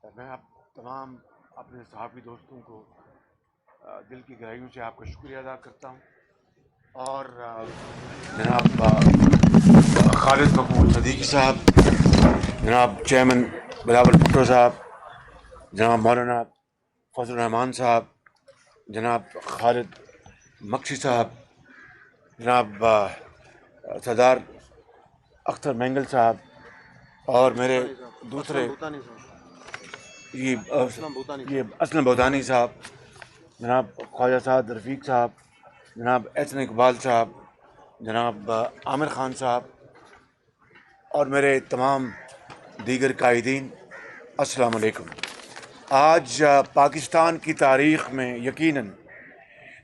میں آپ تمام اپنے صحافی دوستوں کو دل کی گہرائیوں سے آپ کا شکریہ ادا کرتا ہوں، اور جناب خالد مقبول صدیقی صاحب، جناب چیئرمین بلاول بھٹو صاحب، جناب مولانا فضل الرحمان صاحب، جناب خالد مکشی صاحب، جناب سردار اختر مینگل صاحب، اور میرے دوسرے یہ اسلم بھوتانی صاحب، جناب خواجہ سعد رفیق صاحب، جناب احسن اقبال صاحب، جناب عامر خان صاحب، اور میرے تمام دیگر قائدین، السلام علیکم۔ آج پاکستان کی تاریخ میں یقیناً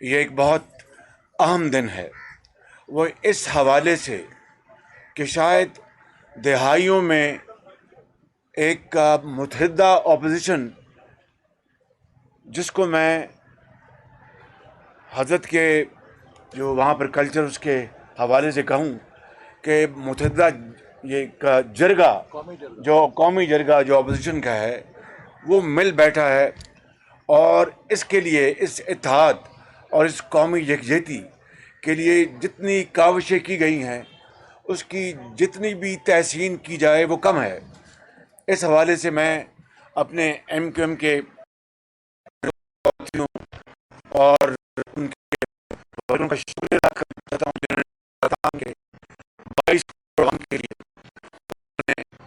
یہ ایک بہت اہم دن ہے، وہ اس حوالے سے کہ شاید دہائیوں میں ایک متحدہ اپوزیشن، جس کو میں حضرت کے جو وہاں پر کلچر اس کے حوالے سے کہوں کہ متحدہ یہ جرگہ، جو قومی جرگہ جو اپوزیشن کا ہے، وہ مل بیٹھا ہے، اور اس کے لیے، اس اتحاد اور اس قومی یکجہتی کے لیے جتنی کاوشیں کی گئی ہیں، اس کی جتنی بھی تحسین کی جائے وہ کم ہے۔ اس حوالے سے میں اپنے ایم کیو ایم کے اور ان کا شکریہ ادا کرنا چاہتا ہوں، جنہوں نے پاکستان کے 22 پروگرام کے لیے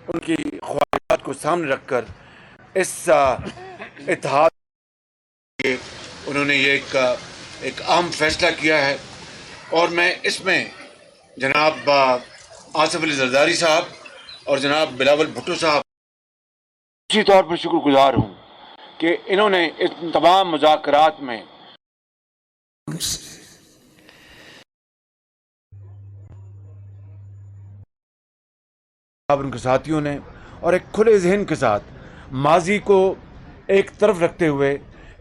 ان کی خواہشات کو سامنے رکھ کر اس اتحاد کے انہوں نے یہ ایک اہم فیصلہ کیا ہے، اور میں اس میں جناب آصف علی زرداری صاحب اور جناب بلاول بھٹو صاحب اسی طور پر شکر گزار ہوں کہ انہوں نے اس تمام مذاکرات میں ان کے ساتھیوں نے، اور ایک کھلے ذہن کے ساتھ ماضی کو ایک طرف رکھتے ہوئے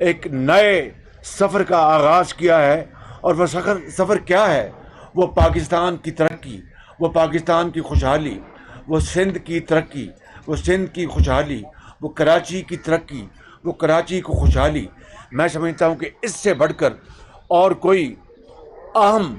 ایک نئے سفر کا آغاز کیا ہے، اور وہ سفر کیا ہے؟ وہ پاکستان کی ترقی، وہ پاکستان کی خوشحالی، وہ سندھ کی ترقی، وہ سندھ کی خوشحالی، وہ کراچی کی ترقی، وہ کراچی کی خوشحالی۔ میں سمجھتا ہوں کہ اس سے بڑھ کر اور کوئی اہم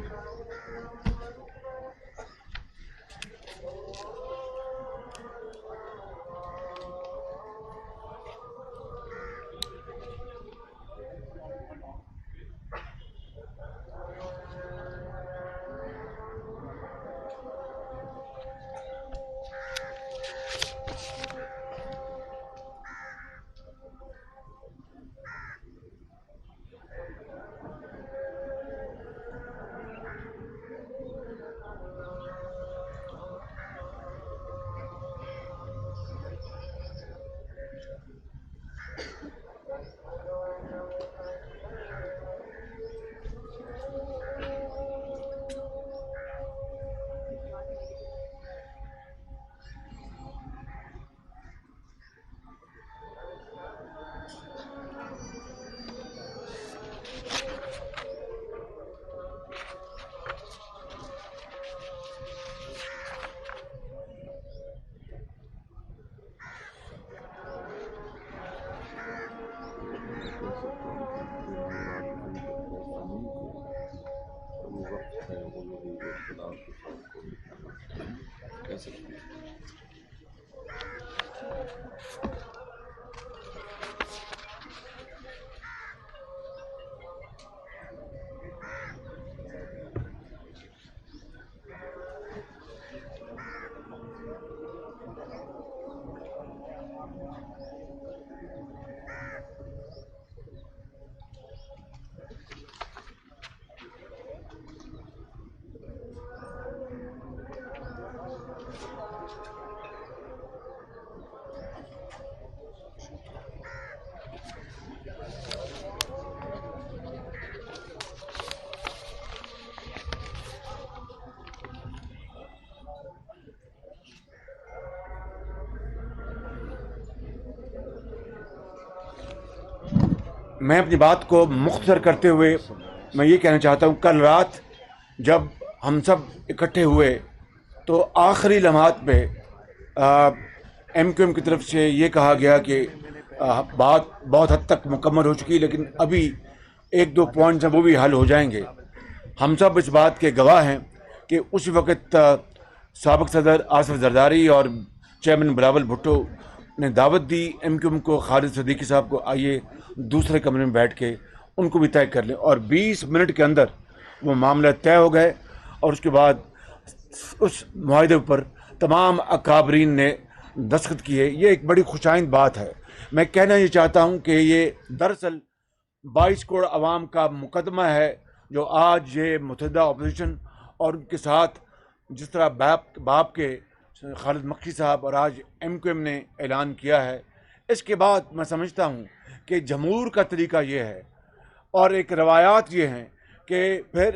میں اپنی بات کو مختصر کرتے ہوئے میں یہ کہنا چاہتا ہوں، کل رات جب ہم سب اکٹھے ہوئے تو آخری لمحات پہ ایم کیو ایم کی طرف سے یہ کہا گیا کہ बात बहुत हद तक मुकम्मल हो चुकी है, लेकिन अभी एक दो पॉइंट्स हैं वो भी हल हो जाएंगे। हम सब इस बात के गवाह हैं कि उस वक्त साबिक सदर आसिफ जरदारी और चेयरमैन बिलावल भुट्टो ने दावत दी MQM को, खालिद सिद्दीकी साहब को, आइए दूसरे कमरे में बैठ के उनको भी तय कर लें, और 20 मिनट के अंदर वो मामला तय हो गए। और उसके बाद उस मुआहदे पर तमाम अकाबरीन ने दस्तखत किए। ये एक बड़ी खुशाइंद बात है। मैं कहना ये चाहता हूँ कि ये दरअसल 22 करोड़ आवाम का मुकदमा है, जो आज ये मुतहदा अपोजिशन और उनके साथ जिस तरह बाप के खालिद मक्की साहब और आज MQM ने ऐलान किया है, इसके बाद मैं समझता हूँ कि जमहूर का तरीका ये है और एक रवायात ये हैं कि फिर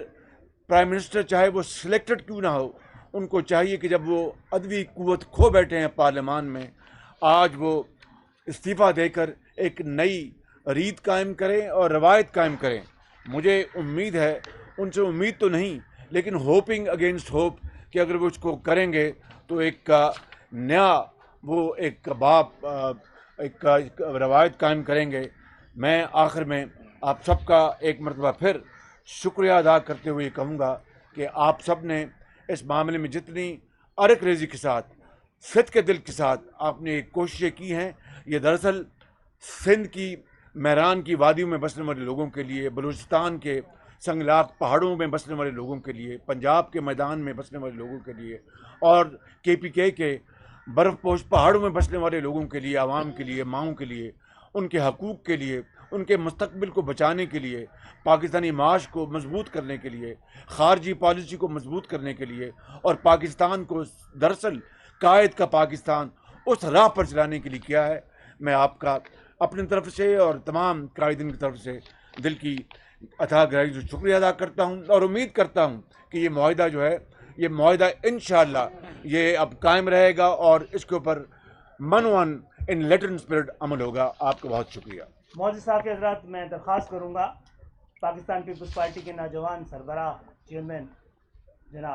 प्राइम मिनिस्टर चाहे वो सिलेक्टेड क्यों ना हो, उनको चाहिए कि जब वो अदवी कुव्वत खो बैठे हैं पार्लियामान में, आज वो इस्तीफ़ा देकर एक नई रीत कायम करें और रवायत कायम करें। मुझे उम्मीद है, उनसे उम्मीद तो नहीं लेकिन होपिंग अगेंस्ट होप, कि अगर वो इसको करेंगे तो एक नया वो एक एक रवायत कायम करेंगे। मैं आखिर में आप सबका एक मरतबा फिर शुक्रिया अदा करते हुए कहूँगा कि आप सब ने इस मामले में जितनी अरक रेज़ी के साथ, सिद्क़ के दिल के साथ आपने कोशिशें की हैं, ये दरअसल सिंध की मेहरान की वादियों में बसने वाले लोगों के लिए, बलूचिस्तान के संगलाख पहाड़ों में बसने वाले लोगों के लिए, पंजाब के मैदान में बसने वाले लोगों के लिए और KPK के बर्फ़पोश पहाड़ों में बसने वाले लोगों के लिए, आवाम के लिए, माओं के लिए, उनके हकूक़ के लिए, उनके मुस्तक़बिल को बचाने के लिए, पाकिस्तानी माश को मजबूत करने के लिए, ख़ारजी पॉलिसी को मजबूत करने के लिए और पाकिस्तान को दरअसल कायद का पाकिस्तान उस राह पर चलाने के लिए किया है। मैं आपका अपनी तरफ से और तमाम कायदीन की तरफ से दिल की अथाह गहराई से शुक्रिया अदा करता हूँ और उम्मीद करता हूँ कि ये मुआहिदा जो है, ये मुआहिदा इंशाअल्लाह ये अब कायम रहेगा और इसके ऊपर मन इन लेटर एंड स्पिरिट अमल होगा। आपका बहुत शुक्रिया। मौलवी साहब के हज़रात, मैं दरख्वास्त करूँगा पाकिस्तान पीपल्स पार्टी के नौजवान सरबराह चेयरमैन जनाब